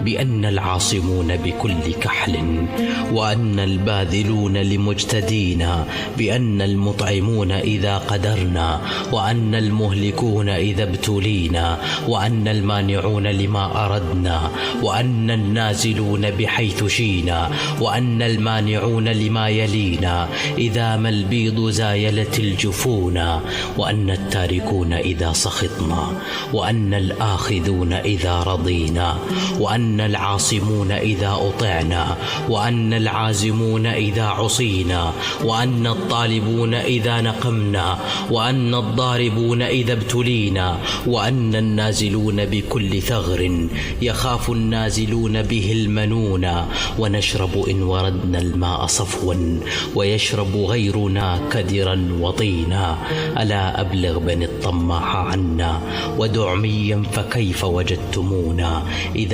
بأن العاصمون بكل كحل، وأن الباذلون لمجتدين، بأن المطعمون إذا قدرنا، وأن المهلكون إذا ابتلينا، وأن المانعون لما أردنا، وأن النازلون بحيث شينا، وأن المانعون لما يلينا إذا ما البيض زايلت الجفونا، وأن التاركون إذا سخطنا، وأن الآخذون إذا رضينا، وأن العاصمون إذا أطعنا، وأن العازمون إذا عصينا، وأن الطالبون إذا نقمنا، وأن الضاربون إذا ابتلينا، وأن النازلون بكل ثغر يخاف النازلون به المنونا، ونشرب إن وردنا الماء صفوا، ويشرب غيرنا كدرا وطينا. ألا أبلغ بني الطماح عنا ودعميا فكيف وجدتمونا إذا